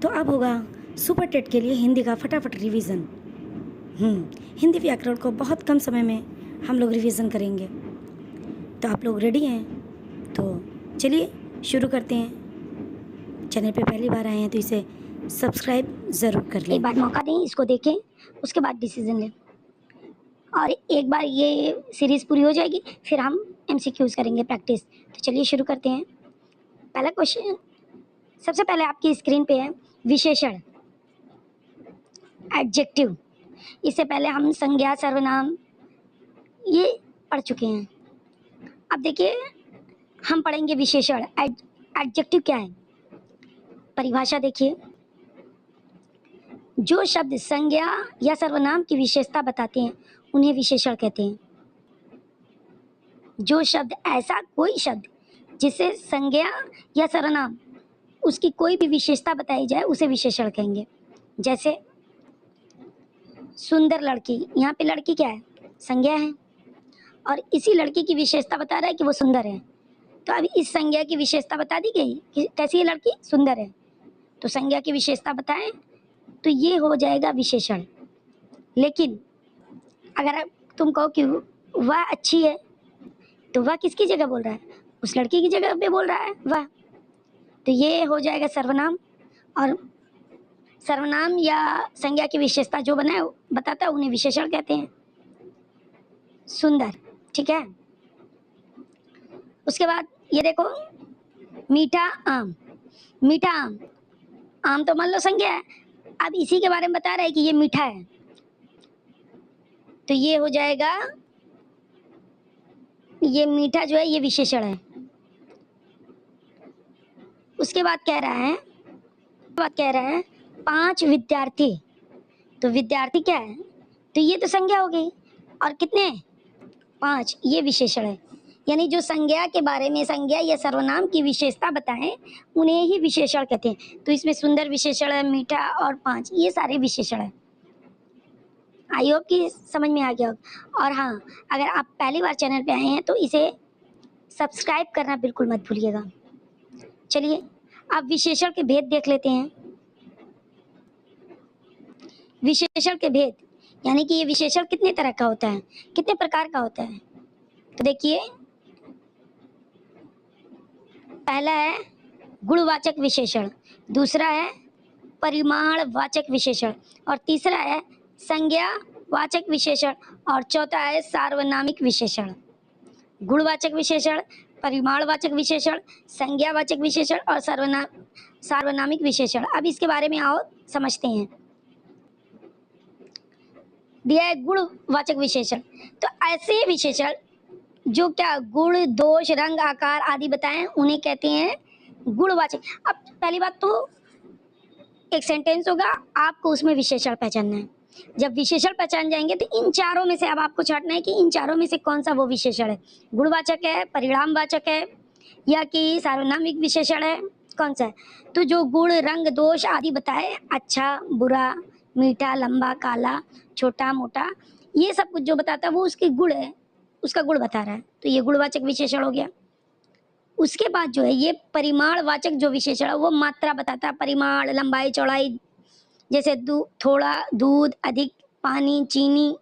तो अब होगा सुपर टेट के लिए हिंदी का फटाफट रिवीजन। हिंदी व्याकरण को बहुत कम समय में हम लोग रिवीजन करेंगे। तो आप लोग रेडी हैं? तो चलिए शुरू करते हैं। चैनल पे पहली बार आए हैं तो इसे सब्सक्राइब ज़रूर कर लें। एक बार मौका दें, इसको देखें, उसके बाद डिसीजन लें। और एक बार ये सीरीज़ पूरी हो जाएगी फिर हम एमसीक्यूज़ करेंगे प्रैक्टिस। तो चलिए शुरू करते हैं। पहला क्वेश्चन, सबसे पहले आपकी स्क्रीन पे है विशेषण, एडजेक्टिव। इससे पहले हम संज्ञा, सर्वनाम ये पढ़ चुके हैं। अब देखिए हम पढ़ेंगे विशेषण। एडजेक्टिव क्या है? परिभाषा देखिए, जो शब्द संज्ञा या सर्वनाम की विशेषता बताते हैं उन्हें विशेषण कहते हैं। जो शब्द, ऐसा कोई शब्द जिसे संज्ञा या सर्वनाम उसकी कोई भी विशेषता बताई जाए उसे विशेषण कहेंगे। जैसे सुंदर लड़की, यहाँ पे लड़की क्या है? संज्ञा है, और इसी लड़की की विशेषता बता रहा है कि वो सुंदर है। तो अब इस संज्ञा की विशेषता बता दी गई कि कैसी है लड़की? सुंदर है। तो संज्ञा की विशेषता बताएं तो ये हो जाएगा विशेषण। लेकिन अगर तुम कहो कि वह अच्छी है, तो वह किसकी जगह बोल रहा है? उस लड़की की जगह पे बोल रहा है वह। तो ये हो जाएगा सर्वनाम। और सर्वनाम या संज्ञा की विशेषता जो बनाए बताता है उन्हें विशेषण कहते हैं। सुंदर, ठीक है। उसके बाद ये देखो, मीठा आम। मीठा आम, आम तो मान लो संज्ञा है, अब इसी के बारे में बता रहा है कि ये मीठा है, तो ये हो जाएगा, ये मीठा जो है ये विशेषण है। उसके बाद कह रहा है 5 विद्यार्थी। तो विद्यार्थी क्या है? तो ये तो संज्ञा हो गई, और कितने? 5, ये विशेषण है। यानी जो संज्ञा के बारे में, संज्ञा या सर्वनाम की विशेषता बताएं उन्हें ही विशेषण कहते हैं। तो इसमें सुंदर विशेषण है, मीठा और 5 ये सारे विशेषण है। आई होप कि समझ में आ गया होगा। और हाँ, अगर आप पहली बार चैनल पे आए हैं तो इसे सब्सक्राइब करना बिल्कुल मत भूलिएगा। चलिए अब विशेषण के भेद देख लेते हैं। विशेषण के भेद यानी कि ये विशेषण कितने तरह का होता है, कितने प्रकार का होता है। तो देखिए, पहला है गुणवाचक विशेषण, दूसरा है परिमाणवाचक विशेषण, और तीसरा है संज्ञावाचक विशेषण, और चौथा है सार्वनामिक विशेषण। गुणवाचक विशेषण, परिमाणवाचक विशेषण, संज्ञावाचक विशेषण और सार्वनामिक विशेषण। अब इसके बारे में आओ समझते हैं। दिया है गुणवाचक विशेषण, तो ऐसे विशेषण जो क्या गुण, दोष, रंग, आकार आदि बताएं उन्हें कहते हैं गुणवाचक। अब पहली बात तो एक सेंटेंस होगा, आपको उसमें विशेषण पहचानना है। जब विशेषण पहचान जाएंगे तो इन चारों में से अब आपको छांटना है कि इन चारों में से कौन सा वो विशेषण है। गुणवाचक है, परिणामवाचक है, या कि सार्वनामिक विशेषण है, कौन सा है। तो जो गुण, रंग, दोष आदि बताए, अच्छा, बुरा, मीठा, लंबा, काला, छोटा, मोटा, ये सब कुछ जो बताता है वो उसके गुण है, उसका गुण बता रहा है। तो ये गुणवाचक विशेषण हो गया। उसके बाद जो है ये परिमाणवाचक जो विशेषण है वो मात्रा बताता है, परिमाण, लंबाई, चौड़ाई। जैसे थोड़ा दूध, अधिक पानी, चीनी,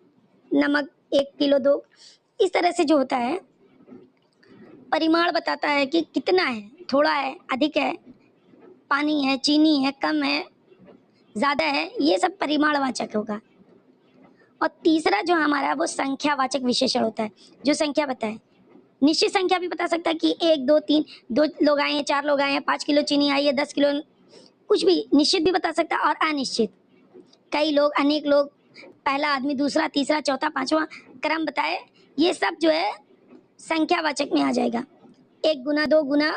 नमक, 1 किलो 2, इस तरह से जो होता है परिमाण बताता है कि कितना है, थोड़ा है, अधिक है, पानी है, चीनी है, कम है, ज़्यादा है, ये सब परिमाणवाचक होगा। और तीसरा जो हमारा वो संख्यावाचक विशेषण होता है, जो संख्या बताए। निश्चित संख्या भी बता सकता है कि 1 2 3, 2 लोग आए हैं, 4 लोग आए हैं, 5 किलो चीनी आई है, 10 किलो, कुछ भी निश्चित भी बता सकता है और अनिश्चित। कई लोग, अनेक लोग, पहला आदमी, दूसरा, तीसरा, चौथा, पांचवा, क्रम बताए, ये सब जो है संख्यावाचक में आ जाएगा। 1 गुना, 2 गुना।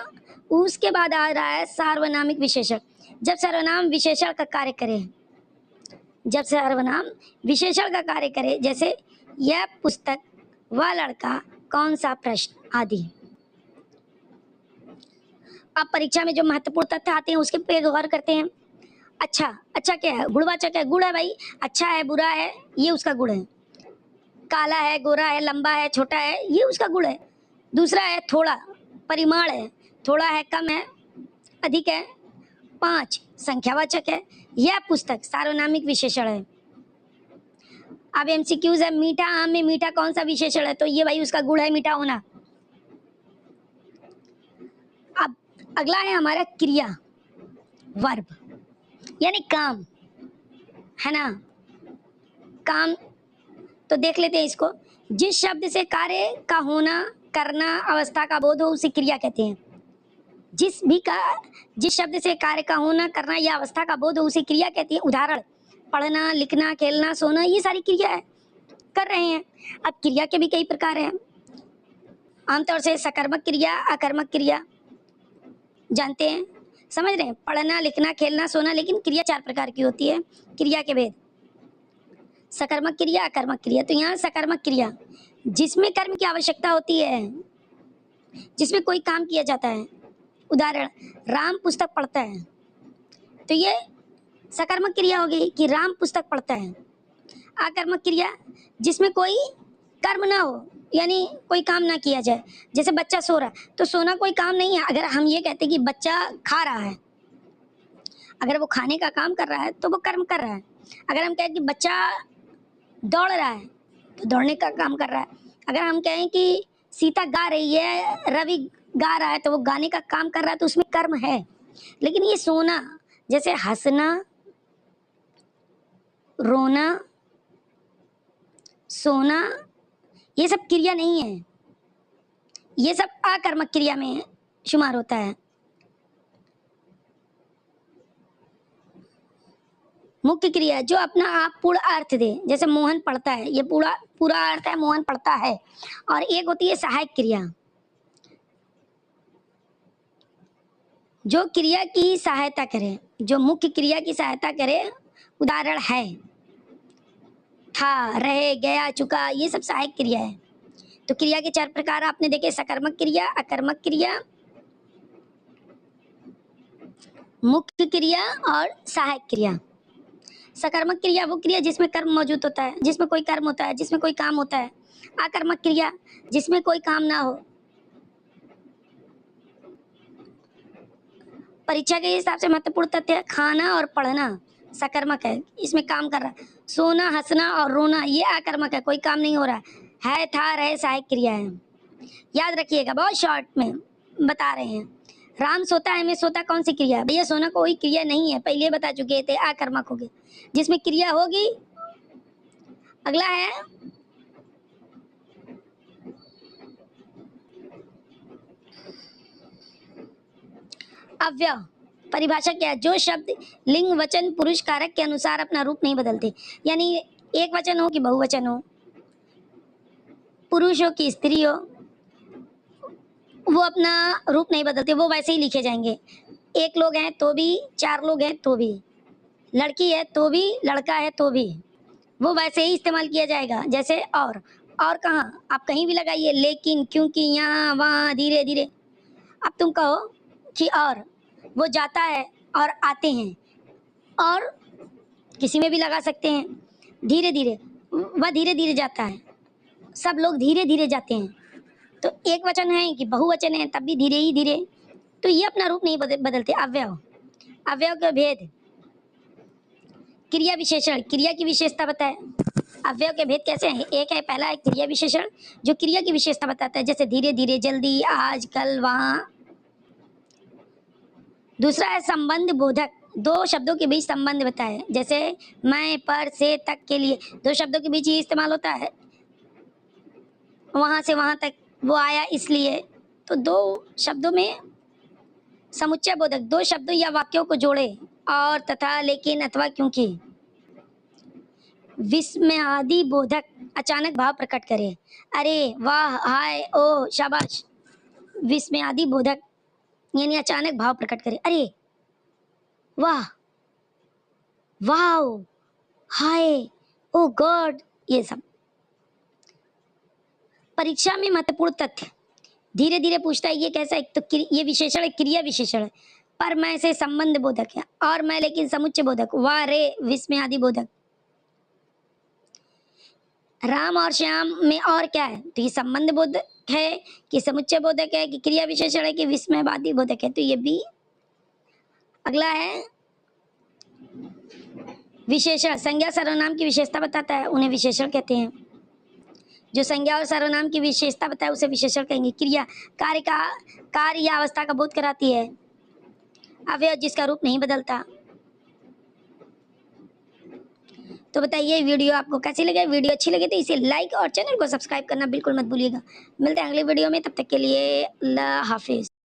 उसके बाद आ रहा है सार्वनामिक विशेषण। जब सर्वनाम विशेषण का कार्य करे, जब सर्वनाम विशेषण का कार्य करे, जैसे यह पुस्तक, वह लड़का, कौन सा प्रश्न आदि। अब परीक्षा में जो महत्वपूर्ण तथ्य आते हैं उसके पे गौर करते हैं। अच्छा, अच्छा क्या है? गुणवाचक है, गुण है भाई, अच्छा है, बुरा है, ये उसका गुण है। काला है, गोरा है, लंबा है, छोटा है, ये उसका गुण है। दूसरा है थोड़ा, परिमाण है, थोड़ा है, कम है, अधिक है, 5 संख्यावाचक है। यह पुस्तक सार्वनामिक विशेषण है। अब एमसीक्यूज है, मीठा आम में मीठा कौन सा विशेषण है? तो ये भाई उसका गुण है, मीठा होना। अब अगला है हमारा क्रिया, वर्ब यानी काम, है ना। काम तो देख लेते हैं इसको। जिस शब्द से कार्य का होना, करना, अवस्था का बोध हो उसे क्रिया कहते हैं। जिस शब्द से कार्य का होना, करना या अवस्था का बोध हो उसे क्रिया कहती है। उदाहरण, पढ़ना, लिखना, खेलना, सोना, ये सारी क्रिया है, कर रहे हैं। अब क्रिया के भी कई प्रकार हैं। आमतौर से सकर्मक क्रिया, अकर्मक क्रिया जानते हैं, समझ रहे हैं। पढ़ना, लिखना, खेलना, सोना, लेकिन क्रिया 4 प्रकार की होती है। क्रिया के भेद, सकर्मक क्रिया, अकर्मक क्रिया। तो यहाँ सकर्मक क्रिया जिसमें कर्म की आवश्यकता होती है, जिसमें कोई काम किया जाता है। उदाहरण, राम पुस्तक पढ़ता है, तो ये सकर्मक क्रिया हो गई कि राम पुस्तक पढ़ता है। अकर्मक क्रिया जिसमें कोई कर्म ना हो, यानी कोई काम ना किया जाए। जैसे बच्चा सो रहा है, तो सोना कोई काम नहीं है। अगर हम ये कहते हैं कि बच्चा खा रहा है, अगर वो खाने का काम कर रहा है तो वो कर्म कर रहा है। अगर हम कहें कि बच्चा दौड़ रहा है तो दौड़ने का काम कर रहा है। अगर हम कहें कि सीता गा रही है, रवि गा रहा है, तो वो गाने का काम कर रहा है, तो उसमें कर्म है। लेकिन ये सोना, जैसे हंसना, रोना, सोना, ये सब क्रिया नहीं है, ये सब अकर्मक क्रिया में शुमार होता है। मुख्य क्रिया जो अपना आप पूर्ण अर्थ दे, जैसे मोहन पढ़ता है, ये पूरा पूरा अर्थ है, मोहन पढ़ता है। और एक होती है सहायक क्रिया, जो क्रिया की सहायता करे, जो मुख्य क्रिया की सहायता करे। उदाहरण है, था, रहे, गया, चुका, ये सब सहायक क्रिया है। तो क्रिया के 4 प्रकार आपने देखे, सकर्मक क्रिया, अकर्मक क्रिया, मुख्य क्रिया और सहायक क्रिया। सकर्मक क्रिया वो क्रिया जिसमें कर्म मौजूद होता है, जिसमें कोई कर्म होता है, जिसमें कोई काम होता है। अकर्मक क्रिया जिसमें कोई काम ना हो। परीक्षा के हिसाब से महत्वपूर्ण तथ्य, खाना और पढ़ना सकर्मक है, इसमें काम कर रहा है। सोना, हंसना और रोना ये अकर्मक है, कोई काम नहीं हो रहा है। था, रहे, सहायक क्रिया है। याद रखिएगा, बहुत शॉर्ट में बता रहे हैं। राम सोता है में सोता कौन सी क्रिया है? भैया सोना कोई क्रिया नहीं है, पहले बता चुके थे, अकर्मक हो गए। जिसमें क्रिया होगी, अगला है अव्यय। परिभाषा क्या है? जो शब्द लिंग, वचन, पुरुष कारक के अनुसार अपना रूप नहीं बदलते, यानी एक वचन हो कि बहुवचन हो, पुरुष हो कि स्त्री हो, वो अपना रूप नहीं बदलते, वो वैसे ही लिखे जाएंगे। एक लोग हैं तो भी, 4 लोग हैं तो भी, लड़की है तो भी, लड़का है तो भी, वो वैसे ही इस्तेमाल किया जाएगा। जैसे और कहाँ आप कहीं भी लगाइए, लेकिन, क्योंकि, यहाँ, वहाँ, धीरे धीरे। अब तुम कहो कि और, वो जाता है और आते हैं, और किसी में भी लगा सकते हैं। धीरे धीरे, वह धीरे धीरे जाता है, सब लोग धीरे धीरे जाते हैं। तो एक वचन है कि बहुवचन है, तब भी धीरे ही धीरे, तो ये अपना रूप नहीं बदलते। अव्यय, अव्यय के भेद, क्रिया विशेषण, क्रिया की विशेषता बताए। अव्यय के भेद कैसे हैं? एक है, पहला है क्रिया विशेषण जो क्रिया की विशेषता बताता है, जैसे धीरे धीरे, जल्दी, आज, कल, वहाँ। दूसरा है संबंध बोधक, 2 शब्दों के बीच संबंध बताए, जैसे मैं, पर, से, तक के लिए 2 शब्दों के बीच ही इस्तेमाल होता है। वहाँ से वहाँ तक, वो आया इसलिए, तो 2 शब्दों में समुच्चय बोधक, 2 शब्दों या वाक्यों को जोड़े, और, तथा, लेकिन, अथवा, क्योंकि। विस्मयादि बोधक, अचानक भाव प्रकट करे, अरे, वाह, हाय, ओ, शाबाश। विस्मयादि बोधक यानी अचानक भाव प्रकट करे, अरे, वाह, वाओ, हाय, ओ गॉड, ये सब। परीक्षा में महत्वपूर्ण तथ्य, धीरे धीरे पूछता है ये कैसा है, तो ये विशेषण है, क्रिया विशेषण है। पर, मैं से संबंध बोधक है, और मैं लेकिन समुच्चय बोधक, वाह, रे, विस्मयादि बोधक। राम और श्याम में और क्या है? तो ये संबंध बोधक है कि समुच्चय बोधक है कि क्रिया विशेषण है कि विस्मयवादी बोधक है? तो ये भी अगला है विशेषण। संज्ञा सर्वनाम की विशेषता बताता है, उन्हें विशेषण कहते हैं। जो संज्ञा और सर्वनाम की विशेषता बताए उसे विशेषण कहेंगे। क्रिया कार्य या अवस्था का बोध कराती है। अवयव जिसका रूप नहीं बदलता। तो बताइए वीडियो आपको कैसी लगे। वीडियो अच्छी लगे तो इसे लाइक और चैनल को सब्सक्राइब करना बिल्कुल मत भूलिएगा। मिलते हैं अगले वीडियो में, तब तक के लिए अल्लाह हाफिज।